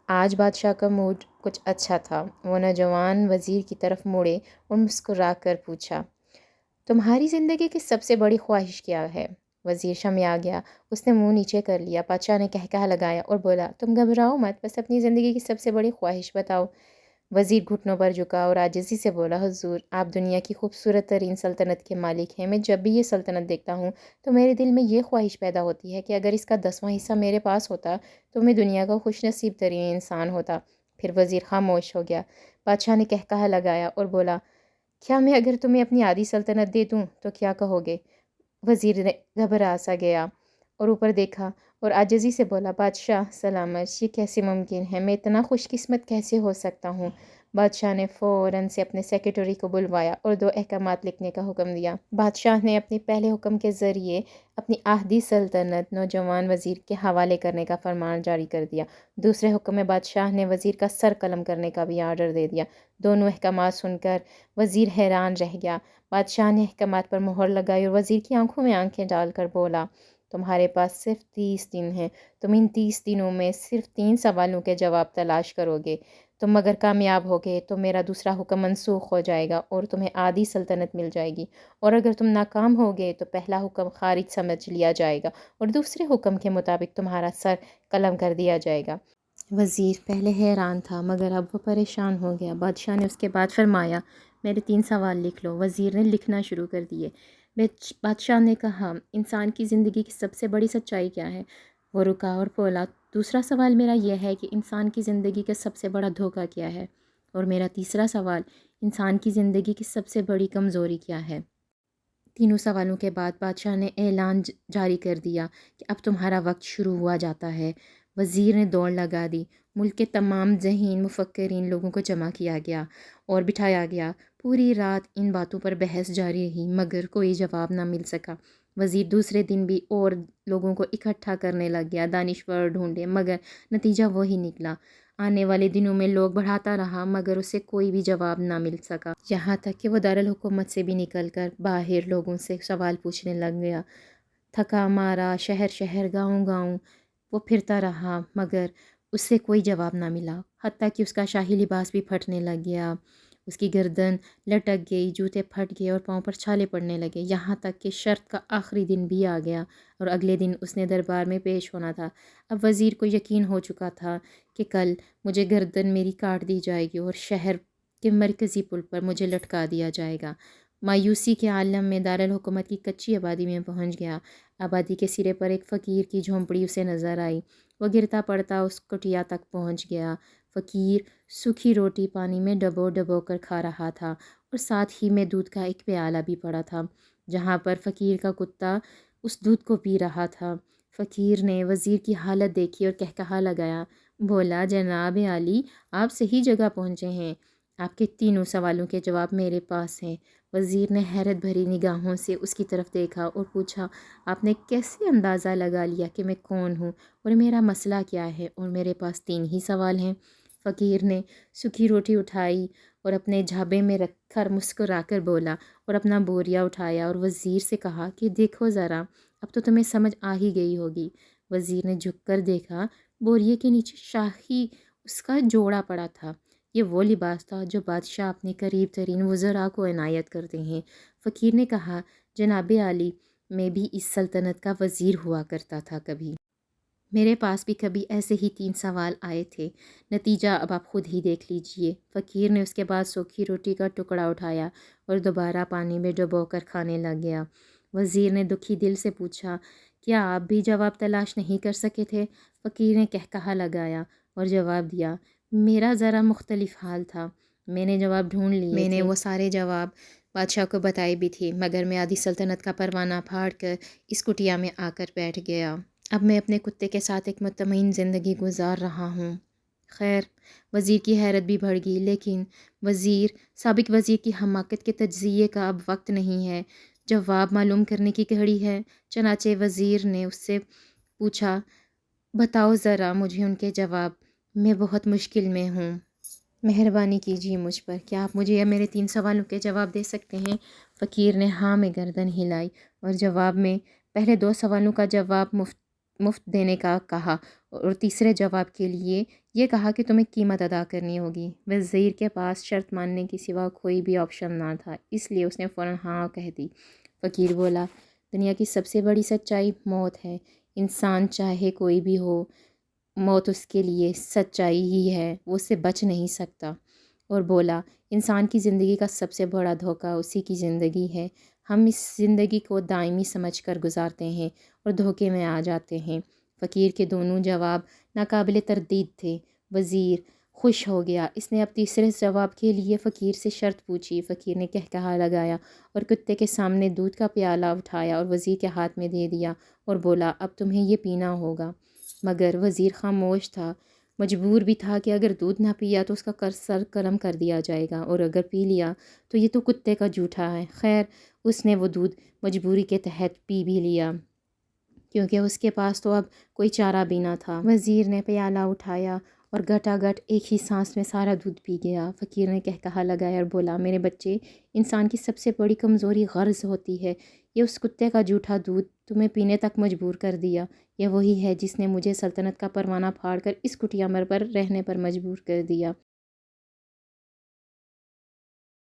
آج بادشاہ کا موڈ کچھ اچھا تھا۔ وہ نوجوان وزیر کی طرف مڑے اور مسکرا کر پوچھا، تمہاری زندگی کی سب سے بڑی خواہش کیا ہے؟ وزیر شرمیا گیا۔ اس نے منہ نیچے کر لیا۔ بادشاہ نے کہکہا لگایا اور بولا، تم گھبراؤ مت، بس اپنی زندگی کی سب سے بڑی خواہش بتاؤ۔ وزیر گھٹنوں پر جھکا اور عاجزی سے بولا، حضور، آپ دنیا کی خوبصورت ترین سلطنت کے مالک ہیں۔ میں جب بھی یہ سلطنت دیکھتا ہوں تو میرے دل میں یہ خواہش پیدا ہوتی ہے کہ اگر اس کا 10واں حصہ میرے پاس ہوتا تو میں دنیا کا خوش نصیب ترین انسان ہوتا۔ پھر وزیر خاموش ہو گیا۔ بادشاہ نے کہکہا لگایا اور بولا، کیا میں اگر تمہیں اپنی آدھی سلطنت دے دوں تو کیا کہو گے؟ وزیر نے گھبرا سا گیا اور اوپر دیکھا اور عاجزی سے بولا، بادشاہ سلامت، یہ کیسے ممکن ہے؟ میں اتنا خوش قسمت کیسے ہو سکتا ہوں؟ بادشاہ نے فوراً سے اپنے سیکرٹری کو بلوایا اور 2 احکامات لکھنے کا حکم دیا۔ بادشاہ نے اپنے پہلے حکم کے ذریعے اپنی آدھی سلطنت نوجوان وزیر کے حوالے کرنے کا فرمان جاری کر دیا۔ دوسرے حکم میں بادشاہ نے وزیر کا سر قلم کرنے کا بھی آرڈر دے دیا۔ دونوں احکامات سن کر وزیر حیران رہ گیا۔ بادشاہ نے احکامات پر مہر لگائی اور وزیر کی آنکھوں میں آنکھیں ڈال کر بولا، تمہارے پاس صرف 30 دن ہیں۔ تم ان 30 دنوں میں صرف 3 سوالوں کے جواب تلاش کرو گے۔ تم اگر کامیاب ہوگے تو میرا دوسرا حکم منسوخ ہو جائے گا اور تمہیں آدھی سلطنت مل جائے گی، اور اگر تم ناکام ہوگے تو پہلا حکم خارج سمجھ لیا جائے گا اور دوسرے حکم کے مطابق تمہارا سر قلم کر دیا جائے گا۔ وزیر پہلے حیران تھا مگر اب وہ پریشان ہو گیا۔ بادشاہ نے اس کے بعد فرمایا، میرے 3 سوال لکھ لو۔ وزیر نے لکھنا شروع کر دیے۔ بادشاہ نے کہا، انسان کی زندگی کی سب سے بڑی سچائی کیا ہے؟ وہ رکا اور بولا، دوسرا سوال میرا یہ ہے کہ انسان کی زندگی کا سب سے بڑا دھوکہ کیا ہے؟ اور میرا تیسرا سوال، انسان کی زندگی کی سب سے بڑی کمزوری کیا ہے؟ تینوں سوالوں کے بعد بادشاہ نے اعلان جاری کر دیا کہ اب تمہارا وقت شروع ہوا جاتا ہے۔ وزیر نے دوڑ لگا دی۔ ملک کے تمام ذہین مفکرین لوگوں کو جمع کیا گیا اور بٹھایا گیا۔ پوری رات ان باتوں پر بحث جاری رہی مگر کوئی جواب نہ مل سکا۔ وزیر دوسرے دن بھی اور لوگوں کو اکٹھا کرنے لگ گیا، دانشور ڈھونڈے مگر نتیجہ وہی نکلا۔ آنے والے دنوں میں لوگ بڑھاتا رہا مگر اسے کوئی بھی جواب نہ مل سکا، یہاں تک کہ وہ دارالحکومت سے بھی نکل کر باہر لوگوں سے سوال پوچھنے لگ گیا۔ تھکا مارا شہر شہر گاؤں گاؤں وہ پھرتا رہا مگر اس سے کوئی جواب نہ ملا، حتیٰ کہ اس کا شاہی لباس بھی پھٹنے لگ گیا، اس کی گردن لٹک گئی، جوتے پھٹ گئے اور پاؤں پر چھالے پڑنے لگے، یہاں تک کہ شرط کا آخری دن بھی آ گیا اور اگلے دن اس نے دربار میں پیش ہونا تھا۔ اب وزیر کو یقین ہو چکا تھا کہ کل مجھے گردن میری کاٹ دی جائے گی اور شہر کے مرکزی پل پر مجھے لٹکا دیا جائے گا۔ مایوسی کے عالم میں دارالحکومت کی کچی آبادی میں پہنچ گیا۔ آبادی کے سرے پر ایک فقیر کی جھونپڑی اسے نظر آئی۔ وہ گرتا پڑتا اس کٹیا تک پہنچ گیا۔ فقیر سوکھی روٹی پانی میں ڈبو ڈبو کر کھا رہا تھا اور ساتھ ہی میں دودھ کا ایک پیالہ بھی پڑا تھا جہاں پر فقیر کا کتا اس دودھ کو پی رہا تھا۔ فقیر نے وزیر کی حالت دیکھی اور کہکہا لگایا، بولا، جناب عالی، آپ صحیح جگہ پہنچے ہیں، آپ کے تینوں سوالوں کے جواب میرے پاس ہیں۔ وزیر نے حیرت بھری نگاہوں سے اس کی طرف دیکھا اور پوچھا، آپ نے کیسے اندازہ لگا لیا کہ میں کون ہوں اور میرا مسئلہ کیا ہے اور میرے پاس 3 ہی سوال ہیں؟ فقیر نے سوکھی روٹی اٹھائی اور اپنے جھابے میں رکھ کر مسکرا کر بولا اور اپنا بوریا اٹھایا اور وزیر سے کہا کہ دیکھو ذرا، اب تو تمہیں سمجھ آ ہی گئی ہوگی۔ وزیر نے جھک کر دیکھا، بوریے کے نیچے شاہی اس کا جوڑا پڑا تھا۔ یہ وہ لباس تھا جو بادشاہ اپنے قریب ترین وزراء کو عنایت کرتے ہیں۔ فقیر نے کہا، جناب عالی، میں بھی اس سلطنت کا وزیر ہوا کرتا تھا کبھی۔ میرے پاس بھی کبھی ایسے ہی 3 سوال آئے تھے، نتیجہ اب آپ خود ہی دیکھ لیجئے۔ فقیر نے اس کے بعد سوکھی روٹی کا ٹکڑا اٹھایا اور دوبارہ پانی میں ڈبو کر کھانے لگ گیا۔ وزیر نے دکھی دل سے پوچھا، کیا آپ بھی جواب تلاش نہیں کر سکے تھے؟ فقیر نے کہکہا لگایا اور جواب دیا، میرا ذرا مختلف حال تھا، میں نے جواب ڈھونڈ لیے تھے۔ میں نے وہ سارے جواب بادشاہ کو بتائے بھی تھے مگر میں آدھی سلطنت کا پروانہ پھاڑ کر اس کٹیا میں آ کر بیٹھ گیا۔ اب میں اپنے کتے کے ساتھ ایک مطمئن زندگی گزار رہا ہوں۔ خیر، وزیر کی حیرت بھی بڑھ گئی، لیکن سابق وزیر کی حماقت کے تجزیے کا اب وقت نہیں ہے، جواب معلوم کرنے کی گھڑی ہے۔ چنانچہ وزیر نے اس سے پوچھا، بتاؤ ذرا مجھے ان کے جواب، میں بہت مشکل میں ہوں، مہربانی کیجیے مجھ پر، کیا آپ مجھے میرے 3 سوالوں کے جواب دے سکتے ہیں؟ فقیر نے ہاں میں گردن ہلائی اور جواب میں پہلے 2 سوالوں کا جواب مفت دینے کا کہا، اور تیسرے جواب کے لیے یہ کہا کہ تمہیں قیمت ادا کرنی ہوگی۔ وزیر کے پاس شرط ماننے کے سوا کوئی بھی آپشن نہ تھا، اس لیے اس نے فوراً ہاں کہہ دی۔ فقیر بولا، دنیا کی سب سے بڑی سچائی موت ہے۔ انسان چاہے کوئی بھی ہو، موت اس کے لیے سچائی ہی ہے، وہ اس سے بچ نہیں سکتا۔ اور بولا، انسان کی زندگی کا سب سے بڑا دھوکہ اسی کی زندگی ہے۔ ہم اس زندگی کو دائمی سمجھ کر گزارتے ہیں اور دھوکے میں آ جاتے ہیں۔ فقیر کے دونوں جواب ناقابل تردید تھے۔ وزیر خوش ہو گیا۔ اس نے اب تیسرے جواب کے لیے فقیر سے شرط پوچھی۔ فقیر نے کہا لگایا اور کتے کے سامنے دودھ کا پیالہ اٹھایا اور وزیر کے ہاتھ میں دے دیا اور بولا، اب تمہیں یہ پینا ہوگا۔ مگر وزیر خاموش تھا، مجبور بھی تھا کہ اگر دودھ نہ پیا تو اس کا سر قلم کر دیا جائے گا، اور اگر پی لیا تو یہ تو کتے کا جھوٹا ہے۔ خیر، اس نے وہ دودھ مجبوری کے تحت پی بھی لیا، کیونکہ اس کے پاس تو اب کوئی چارہ بھی نہ تھا۔ وزیر نے پیالہ اٹھایا اور گھٹا گھٹ ایک ہی سانس میں سارا دودھ پی گیا۔ فقیر نے کہا لگایا اور بولا، میرے بچے، انسان کی سب سے بڑی کمزوری غرض ہوتی ہے۔ یہ اس کتے کا جھوٹا دودھ تمہیں پینے تک مجبور کر دیا۔ یہ وہی ہے جس نے مجھے سلطنت کا پروانہ پھاڑ کر اس کٹیا پر رہنے پر مجبور کر دیا۔